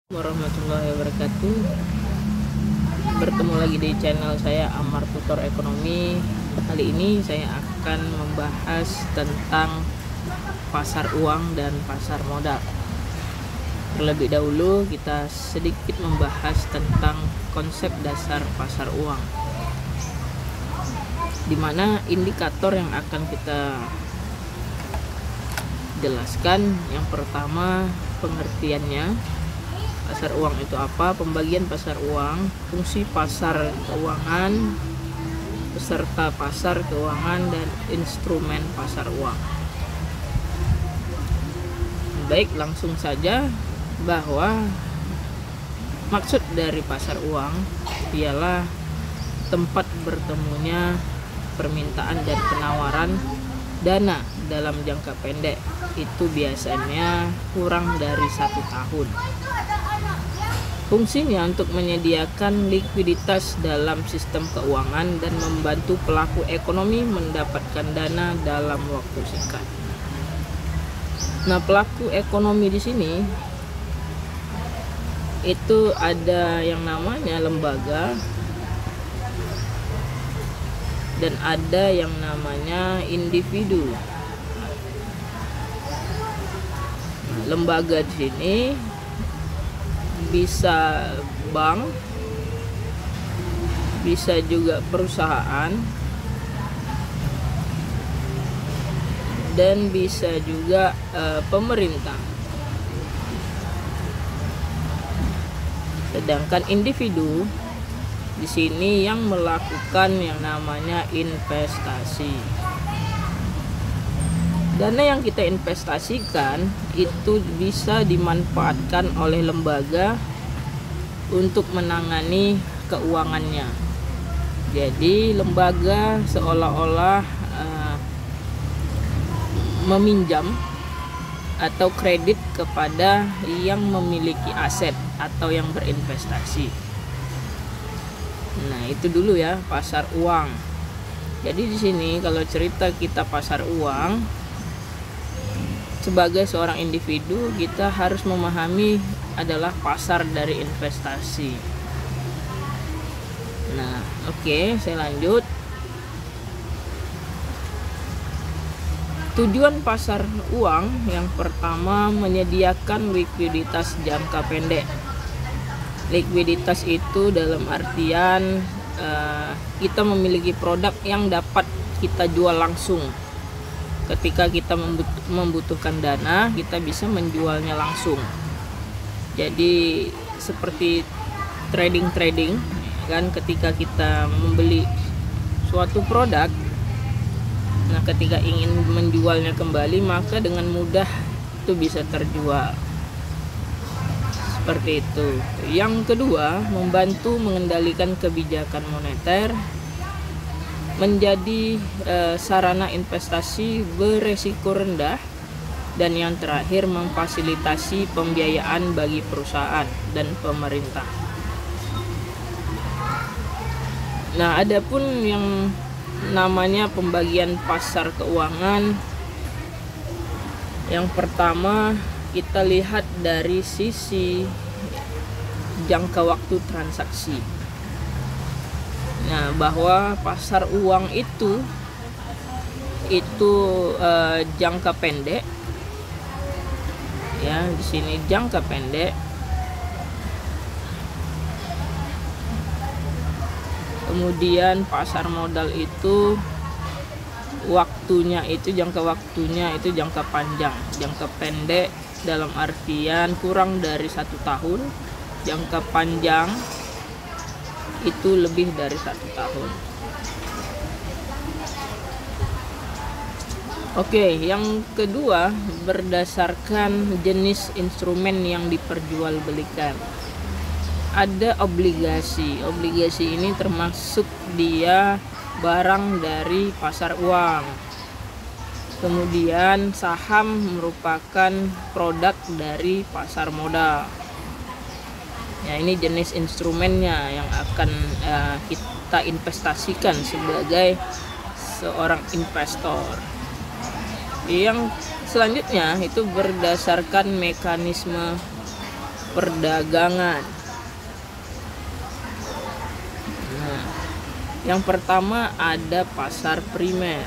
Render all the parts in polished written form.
Warahmatullahi wabarakatuh. Bertemu lagi di channel saya Amar Tutor Ekonomi. Kali ini saya akan membahas tentang pasar uang dan pasar modal. Terlebih dahulu kita sedikit membahas tentang konsep dasar pasar uang, di mana indikator yang akan kita jelaskan. Yang pertama, pengertiannya. Pasar uang itu apa? Pembagian pasar uang, fungsi pasar keuangan, peserta pasar keuangan, dan instrumen pasar uang. Baik, langsung saja bahwa maksud dari pasar uang ialah tempat bertemunya permintaan dan penawaran dana dalam jangka pendek. Itu biasanya kurang dari 1 tahun. Fungsinya untuk menyediakan likuiditas dalam sistem keuangan dan membantu pelaku ekonomi mendapatkan dana dalam waktu singkat. Nah, pelaku ekonomi di sini itu ada yang namanya lembaga dan ada yang namanya individu. Nah, lembaga di sini bisa bank, bisa juga perusahaan, dan bisa juga pemerintah. Sedangkan individu di sini yang melakukan yang namanya investasi. Dana yang kita investasikan itu bisa dimanfaatkan oleh lembaga untuk menangani keuangannya. Jadi lembaga seolah-olah meminjam atau kredit kepada yang memiliki aset atau yang berinvestasi. Nah, itu dulu ya pasar uang. Jadi di sini kalau cerita kita pasar uang, sebagai seorang individu kita harus memahami adalah pasar dari investasi. Nah, oke, saya lanjut. Tujuan pasar uang yang pertama, menyediakan likuiditas jangka pendek. Likuiditas itu dalam artian kita memiliki produk yang dapat kita jual langsung. Ketika kita membutuhkan dana, kita bisa menjualnya langsung. Jadi seperti trading kan, ketika kita membeli suatu produk, nah ketika ingin menjualnya kembali, maka dengan mudah itu bisa terjual. Seperti itu. Yang kedua, membantu mengendalikan kebijakan moneter, menjadi sarana investasi beresiko rendah, dan yang terakhir memfasilitasi pembiayaan bagi perusahaan dan pemerintah. Nah, adapun yang namanya pembagian pasar keuangan, yang pertama kita lihat dari sisi jangka waktu transaksi. Nah, bahwa pasar uang itu jangka pendek. Ya, di sini jangka pendek. Kemudian pasar modal itu jangka waktunya itu jangka panjang. Jangka pendek dalam artian kurang dari 1 tahun. Jangka panjang itu lebih dari 1 tahun. Oke, yang kedua, berdasarkan jenis instrumen yang diperjualbelikan. Ada obligasi. Obligasi ini termasuk dia barang dari pasar uang. Kemudian saham merupakan produk dari pasar modal. Ya, ini jenis instrumennya yang akan kita investasikan sebagai seorang investor. Yang selanjutnya itu berdasarkan mekanisme perdagangan. Nah, yang pertama ada pasar primer,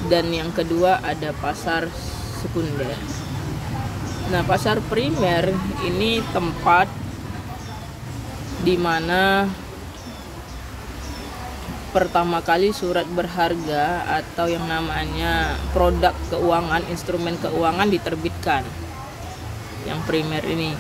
dan yang kedua ada pasar sekunder. Nah, pasar primer ini tempat di mana pertama kali surat berharga atau yang namanya produk keuangan, instrumen keuangan diterbitkan. Yang primer ini,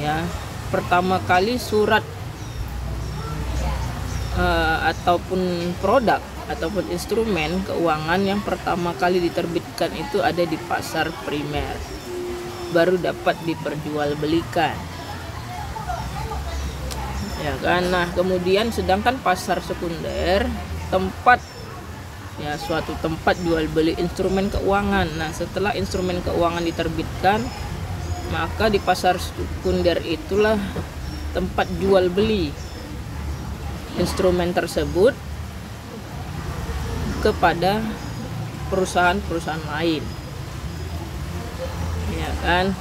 ya, pertama kali surat ataupun produk ataupun instrumen keuangan yang pertama kali diterbitkan itu ada di pasar primer, baru dapat diperjualbelikan, ya kan. Nah, kemudian sedangkan pasar sekunder tempat, ya, suatu tempat jual beli instrumen keuangan. Nah, setelah instrumen keuangan diterbitkan, maka di pasar sekunder itulah tempat jual beli instrumen tersebut kepada perusahaan-perusahaan lain, ya kan.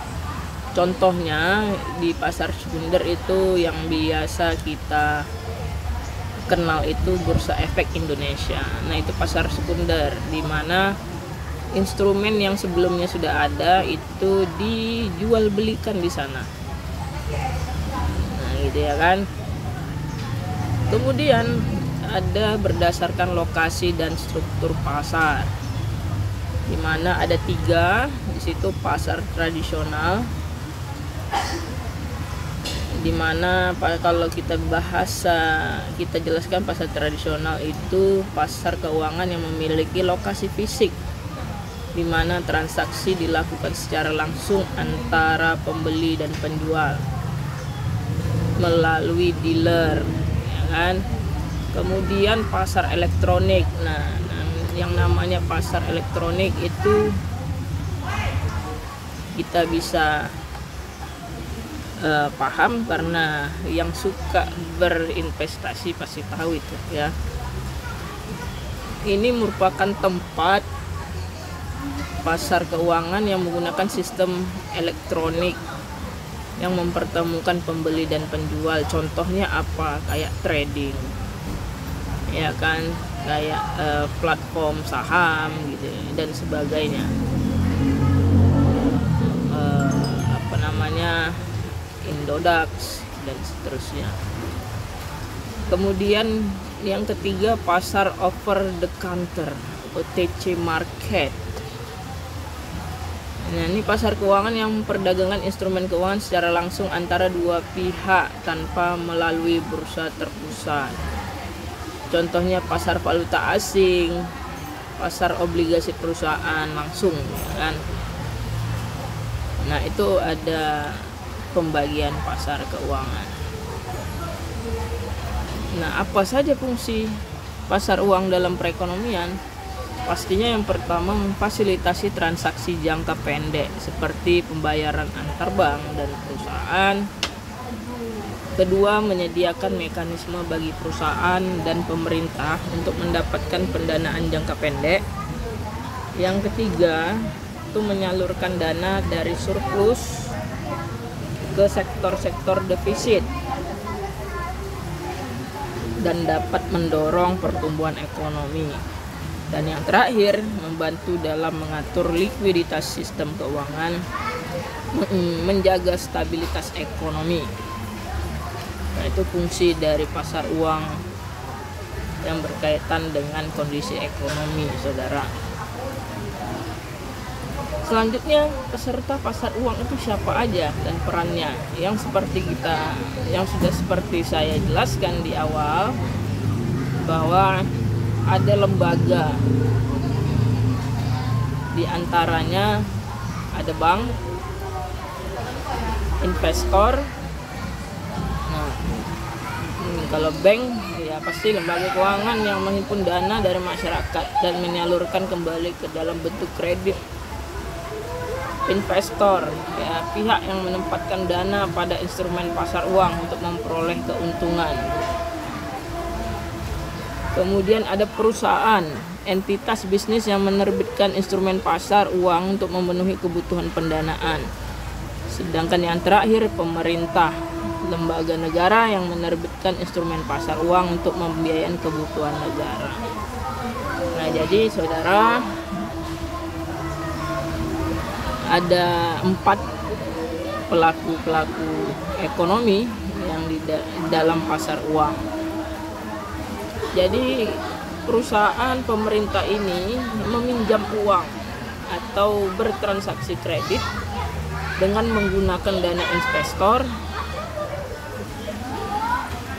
Contohnya di pasar sekunder itu yang biasa kita kenal itu Bursa Efek Indonesia. Nah, itu pasar sekunder di mana instrumen yang sebelumnya sudah ada itu dijual belikan di sana. Nah, gitu ya kan. Kemudian ada berdasarkan lokasi dan struktur pasar, di mana ada 3 di situ. Pasar tradisional, di mana kalau kita jelaskan pasar tradisional itu pasar keuangan yang memiliki lokasi fisik, di mana transaksi dilakukan secara langsung antara pembeli dan penjual melalui dealer, ya kan. Kemudian pasar elektronik. Nah, yang namanya pasar elektronik itu kita bisa paham karena yang suka berinvestasi pasti tahu itu, ya. Ini merupakan tempat pasar keuangan yang menggunakan sistem elektronik yang mempertemukan pembeli dan penjual. Contohnya apa? Kayak trading, ya kan, kayak platform saham gitu dan sebagainya, apa namanya, Indodax dan seterusnya. Kemudian yang ketiga pasar over the counter, OTC market. Nah, ini pasar keuangan yang memperdagangkan instrumen keuangan secara langsung antara dua pihak tanpa melalui bursa terpusat. Contohnya pasar valuta asing, pasar obligasi perusahaan langsung, ya kan. Nah, itu ada pembagian pasar keuangan. Nah, apa saja fungsi pasar uang dalam perekonomian? Pastinya yang pertama memfasilitasi transaksi jangka pendek seperti pembayaran antar bank dan perusahaan. Kedua, menyediakan mekanisme bagi perusahaan dan pemerintah untuk mendapatkan pendanaan jangka pendek. Yang ketiga, itu menyalurkan dana dari surplus ke sektor-sektor defisit dan dapat mendorong pertumbuhan ekonomi. Dan yang terakhir, membantu dalam mengatur likuiditas sistem keuangan, menjaga stabilitas ekonomi. Nah, itu fungsi dari pasar uang yang berkaitan dengan kondisi ekonomi, saudara. Selanjutnya, peserta pasar uang itu siapa aja dan perannya. Yang sudah seperti saya jelaskan di awal, bahwa ada lembaga, di antaranya ada bank, investor. Nah, kalau bank ya pasti lembaga keuangan yang menghimpun dana dari masyarakat dan menyalurkan kembali ke dalam bentuk kredit. Investor ya pihak yang menempatkan dana pada instrumen pasar uang untuk memperoleh keuntungan. Kemudian ada perusahaan, entitas bisnis yang menerbitkan instrumen pasar uang untuk memenuhi kebutuhan pendanaan. Sedangkan yang terakhir, pemerintah, lembaga negara yang menerbitkan instrumen pasar uang untuk membiayai kebutuhan negara. Nah, jadi saudara, ada 4 pelaku ekonomi yang di dalam pasar uang. Jadi perusahaan pemerintah ini meminjam uang atau bertransaksi kredit dengan menggunakan dana investor,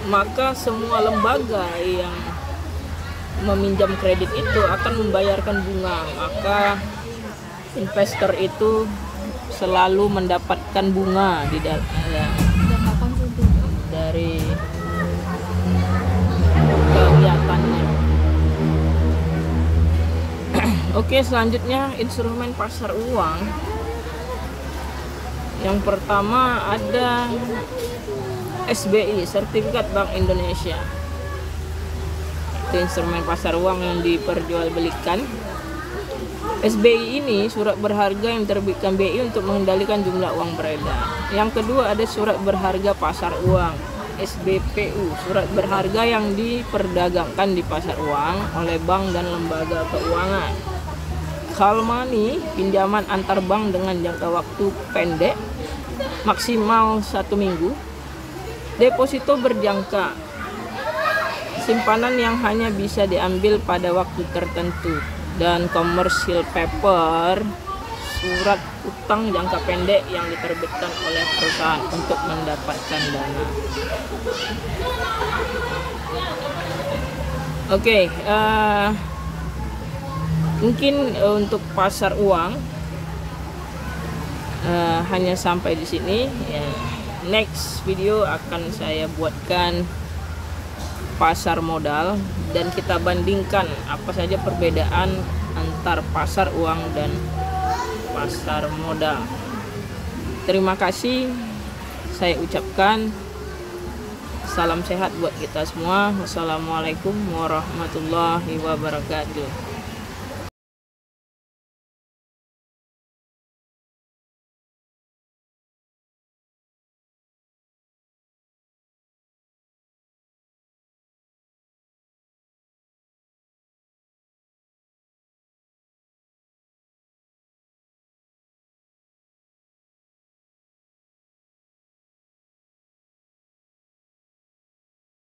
maka semua lembaga yang meminjam kredit itu akan membayarkan bunga, maka investor itu selalu mendapatkan bunga dari kegiatannya. Oke, selanjutnya instrumen pasar uang. Yang pertama ada SBI, Sertifikat Bank Indonesia. Itu instrumen pasar uang yang diperjualbelikan. SBI ini surat berharga yang diterbitkan BI untuk mengendalikan jumlah uang beredar. Yang kedua ada surat berharga pasar uang, SBPU, surat berharga yang diperdagangkan di pasar uang oleh bank dan lembaga keuangan. Call money, pinjaman antar bank dengan jangka waktu pendek, maksimal 1 minggu. Deposito berjangka, simpanan yang hanya bisa diambil pada waktu tertentu. Dan commercial paper, surat utang jangka pendek yang diterbitkan oleh perusahaan untuk mendapatkan dana. Oke, mungkin untuk pasar uang hanya sampai di sini. Ya. Next video akan saya buatkan pasar modal dan kita bandingkan apa saja perbedaan antar pasar uang dan pasar modal. Terima kasih saya ucapkan. Salam sehat buat kita semua. Wassalamualaikum warahmatullahi wabarakatuh.